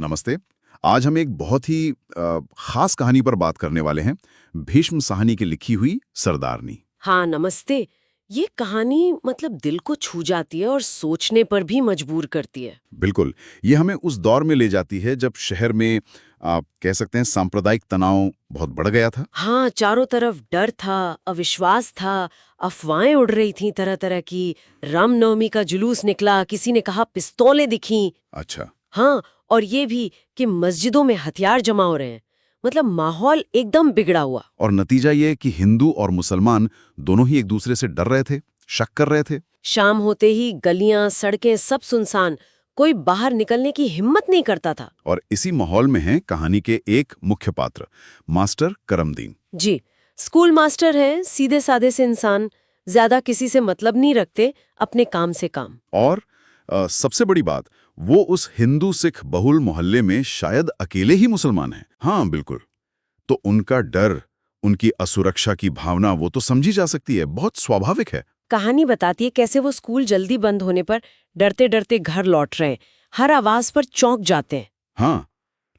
नमस्ते। आज हम एक बहुत ही खास कहानी पर बात करने वाले हैं, भीष्म साहनी की लिखी हुई सरदारनी। हाँ, नमस्ते। ये कहानी मतलब दिल को छू जाती है और सोचने पर भी मजबूर करती है। बिल्कुल, ये हमें उस दौर में ले जाती है जब शहर में आप कह सकते हैं सांप्रदायिक तनाव बहुत बढ़ गया था। हाँ, चारों तरफ डर था, अविश्वास था, अफवाहें उड़ रही थीं तरह-तरह की। रामनवमी का जुलूस निकला, किसी ने कहा पिस्तौलें दिखीं। अच्छा। हाँ, और ये भी कि मस्जिदों में हथियार जमा हो रहे हैं। मतलब माहौल एकदम बिगड़ा हुआ। और नतीजा ये कि हिंदू और मुसलमान दोनों ही एक दूसरे से डर रहे थे, शक कर रहे थे। शाम होते ही गलियां, सड़कें सब सुनसान। कोई बाहर निकलने की हिम्मत नहीं करता था। और इसी माहौल में है कहानी के एक मुख्य पात्र, मास्टर करमदीन। जी, स्कूल मास्टर हैं, सीधे साधे से इंसान, ज्यादा किसी से मतलब नहीं रखते, अपने काम से काम। और सबसे बड़ी बात, वो उस हिंदू सिख बहुल मोहल्ले में शायद अकेले ही मुसलमान हैं। हाँ बिल्कुल। तो उनका डर, उनकी असुरक्षा की भावना वो तो समझी जा सकती है, बहुत स्वाभाविक है। कहानी बताती है कैसे वो स्कूल जल्दी बंद होने पर डरते डरते घर लौट रहे हैं, हर आवाज पर चौंक जाते हैं। हाँ,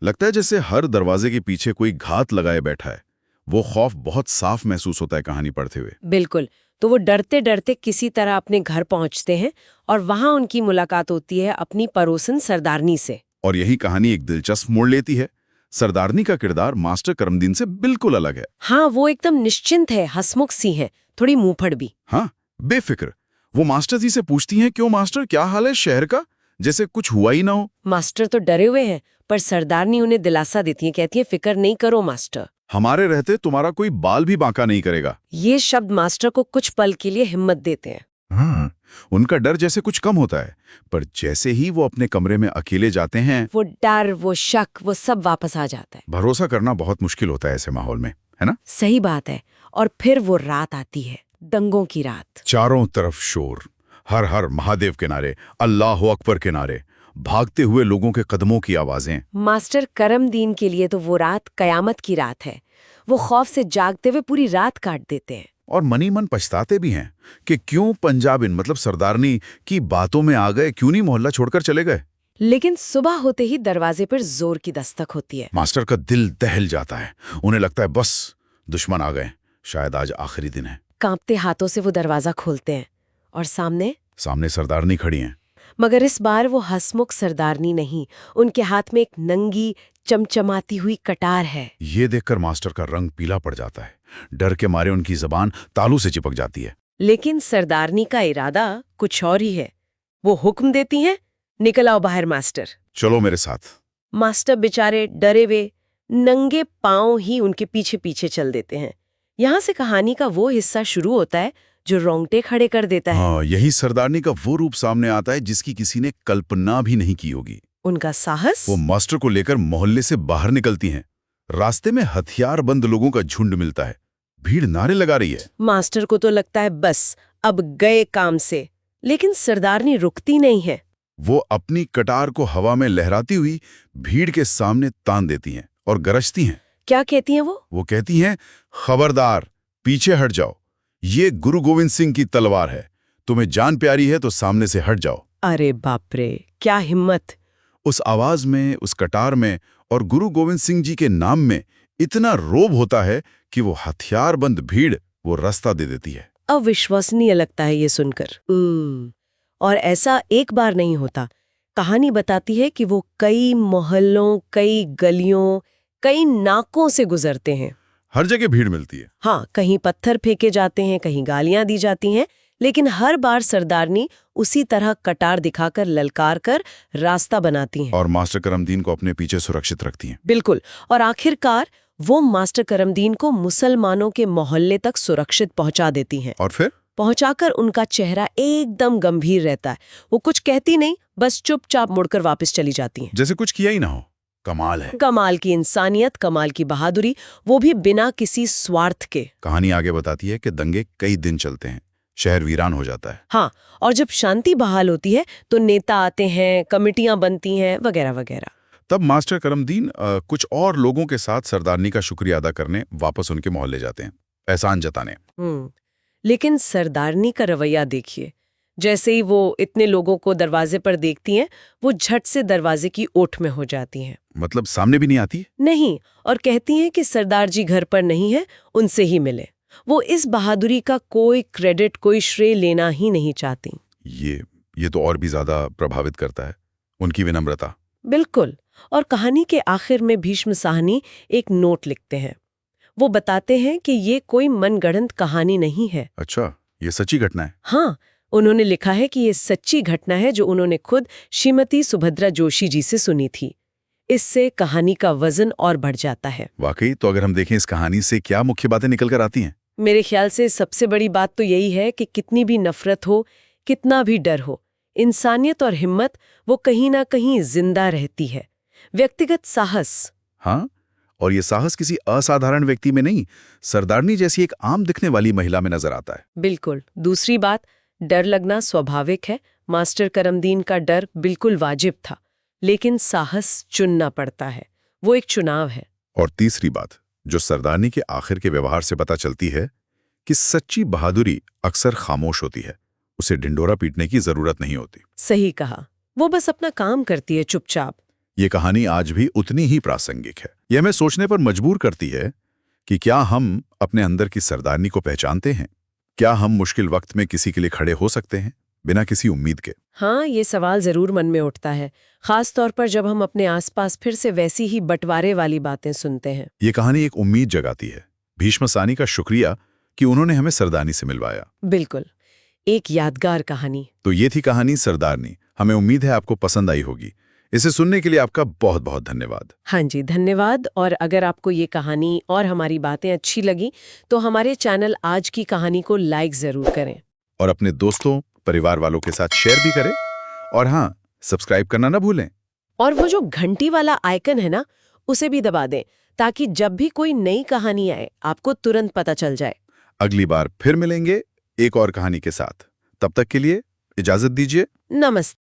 लगता है जैसे हर दरवाजे के पीछे कोई घात लगाए बैठा है। वो खौफ बहुत साफ महसूस होता है कहानी पढ़ते हुए। बिल्कुल। तो वो डरते डरते किसी तरह अपने घर पहुंचते हैं और वहां उनकी मुलाकात होती है अपनी पड़ोसन सरदारनी से। और यही कहानी एक दिलचस्प मोड़ लेती है। सरदारनी का किरदार मास्टर करमदीन से बिल्कुल अलग है। हाँ, वो एकदम निश्चिंत है, हंसमुख सी है, थोड़ी मुंहफड़ भी। हाँ, बेफिक्र। वो मास्टर जी से पूछती हैं, क्यों मास्टर, क्या हाल है शहर का, जैसे कुछ हुआ ही ना हो। मास्टर तो डरे हुए हैं, पर सरदारनी उन्हें दिलासा देती है, कहती है फिक्र नहीं करो मास्टर। हमारे रहते तुम्हारा कोई बाल भी बांका नहीं करेगा। ये शब्द मास्टर को कुछ पल के लिए हिम्मत देते हैं। हाँ, उनका डर जैसे कुछ कम होता है, पर जैसे ही वो अपने कमरे में अकेले जाते हैं, वो डर, वो शक, वो सब वापस आ जाता है। भरोसा करना बहुत मुश्किल होता है ऐसे माहौल में, है ना? सही बात है। और फिर वो रात आती है, दंगों की रात। चारों तरफ शोर, हर हर महादेव के नारे, अल्लाह अकबर के नारे, भागते हुए लोगों के कदमों की आवाजें। मास्टर करमदीन के लिए तो वो रात कयामत की रात है। वो खौफ से जागते हुए पूरी रात काट देते हैं। और मनी मन पछताते भी हैं कि क्यों पंजाबिन मतलब सरदारनी की बातों में आ गए, क्यों नहीं मोहल्ला छोड़कर चले गए। लेकिन सुबह होते ही दरवाजे पर जोर की दस्तक होती है। मास्टर का दिल दहल जाता है। उन्हें लगता है बस दुश्मन आ गए, शायद आज आखिरी दिन है। कांपते हाथों से वो दरवाजा खोलते हैं और सामने सरदारनी खड़ी हैं। मगर इस बार वो हंसमुख सरदारनी नहीं, उनके हाथ में एक नंगी चमचमाती हुई कटार है। ये देखकर मास्टर का रंग पीला पड़ जाता है। डर के मारे उनकी जबान तालू से चिपक जाती है। लेकिन सरदारनी का इरादा कुछ और ही है। वो हुक्म देती हैं, निकल आओ बाहर मास्टर। चलो मेरे साथ। मास्टर बेचारे डरे हुए नंगे पांव ही उनके पीछे पीछे चल देते हैं। यहाँ से कहानी का वो हिस्सा शुरू होता है जो रोंगटे खड़े कर देता है। हाँ, यही सरदारनी का वो रूप सामने आता है जिसकी किसी ने कल्पना भी नहीं की होगी। उनका साहस। वो मास्टर को लेकर मोहल्ले से बाहर निकलती हैं। रास्ते में हथियारबंद लोगों का झुंड मिलता है। भीड़ नारे लगा रही है। मास्टर को तो लगता है बस अब गए काम से, लेकिन सरदारनी रुकती नहीं है। वो अपनी कटार को हवा में लहराती हुई भीड़ के सामने तान देती हैं और गरजती हैं। क्या कहती हैं वो? वो कहती हैं, खबरदार, पीछे हट जाओ। ये गुरु गोविंद सिंह की तलवार है। तुम्हें जान प्यारी है तो सामने से हट जाओ। अरे बाप रे, क्या हिम्मत! उस आवाज में, उस कटार में और गुरु गोविंद सिंह जी के नाम में इतना रोब होता है कि वो हथियारबंद भीड़ वो रास्ता दे देती है। अविश्वसनीय लगता है ये सुनकर। और ऐसा एक बार नहीं होता। कहानी बताती है कि वो कई मोहल्लों, कई गलियों, कई नाकों से गुजरते हैं। हर जगह भीड़ मिलती है। हाँ, कहीं पत्थर फेंके जाते हैं, कहीं गालियां दी जाती हैं, लेकिन हर बार सरदारनी उसी तरह कटार दिखाकर ललकार कर रास्ता बनाती हैं। और मास्टर करमदीन को अपने पीछे सुरक्षित रखती हैं। बिल्कुल। और आखिरकार वो मास्टर करमदीन को मुसलमानों के मोहल्ले तक सुरक्षित पहुंचा देती हैं। और फिर पहुंचाकर उनका चेहरा एकदम गंभीर रहता है। वो कुछ कहती नहीं, बस चुपचाप मुड़कर वापस चली जाती हैं। जैसे कुछ किया ही ना हो। कमाल है। कमाल की इंसानियत, कमाल की बहादुरी, वो भी बिना किसी स्वार्थ के। कहानी आगे बताती है कि दंगे कई दिन चलते हैं, शहर वीरान हो जाता है। हाँ, और जब शांति बहाल होती है तो नेता आते हैं, कमिटियां बनती हैं, वगैरह वगैरह। तब मास्टर करमदीन कुछ और लोगों के साथ सरदारनी का शुक्रिया अदा करने वापस उनके मोहल्ले जाते हैं, एहसान जताने। लेकिन सरदारनी का रवैया देखिए, जैसे ही वो इतने लोगों को दरवाजे पर देखती हैं, वो झट से दरवाजे की ओट में हो जाती हैं। मतलब सामने भी नहीं आती? नहीं, और कहती हैं कि सरदार जी घर पर नहीं है, उनसे ही मिले। वो इस बहादुरी का कोई क्रेडिट, कोई श्रेय लेना ही नहीं चाहती। ये तो और भी ज्यादा प्रभावित करता है, उनकी विनम्रता। बिल्कुल। और कहानी के आखिर में भीष्म साहनी एक नोट लिखते हैं। वो बताते हैं कि ये कोई मनगढ़ंत कहानी नहीं है। अच्छा, ये सच्ची घटना है? हाँ, उन्होंने लिखा है कि ये सच्ची घटना है जो उन्होंने खुद श्रीमती सुभद्रा जोशी जी से सुनी थी। इससे कहानी का वजन और बढ़ जाता है। वाकई? तो अगर हम देखें इस कहानी से क्या मुख्य बातें निकल कर आती हैं? मेरे ख्याल से सबसे बड़ी बात तो यही है कि कितनी भी नफरत हो, कितना भी डर हो, इंसानियत और हिम्मत वो कहीं ना कहीं जिंदा रहती है। व्यक्तिगत साहस। हाँ, और ये साहस किसी असाधारण व्यक्ति में नहीं, सरदारनी जैसी एक आम दिखने वाली महिला में नजर आता है। बिल्कुल। दूसरी बात, डर लगना स्वाभाविक है। मास्टर करमदीन का डर बिल्कुल वाजिब था, लेकिन साहस चुनना पड़ता है। वो एक चुनाव है। और तीसरी बात, जो सरदारनी के आखिर के व्यवहार से पता चलती है कि सच्ची बहादुरी अक्सर खामोश होती है, उसे ढिंडोरा पीटने की जरूरत नहीं होती। सही कहा। वो बस अपना काम करती है चुपचाप। ये कहानी आज भी उतनी ही प्रासंगिक है। यह हमें सोचने पर मजबूर करती है कि क्या हम अपने अंदर की सरदारनी को पहचानते हैं? क्या हम मुश्किल वक्त में किसी के लिए खड़े हो सकते हैं, बिना किसी उम्मीद के? हाँ, ये सवाल जरूर मन में उठता है, खास तौर पर जब हम अपने आसपास फिर से वैसी ही बंटवारे वाली बातें सुनते हैं। ये कहानी एक उम्मीद जगाती है। भीष्म साहनी का शुक्रिया कि उन्होंने हमें सरदारनी से मिलवाया। बिल्कुल, एक यादगार कहानी। तो ये थी कहानी सरदारनी। हमें उम्मीद है आपको पसंद आई होगी। इसे सुनने के लिए आपका बहुत बहुत धन्यवाद। हाँ जी, धन्यवाद। और अगर आपको ये कहानी और हमारी बातें अच्छी लगी तो हमारे चैनल आज की कहानी को लाइक जरूर करें। और अपने दोस्तों, परिवार वालों के साथ शेयर भी करें। और हाँ, सब्सक्राइब करना ना भूलें। और वो जो घंटी वाला आइकन है ना, उसे भी दबा दें, ताकि जब भी कोई नई कहानी आए आपको तुरंत पता चल जाए। अगली बार फिर मिलेंगे एक और कहानी के साथ। तब तक के लिए इजाजत दीजिए। नमस्ते।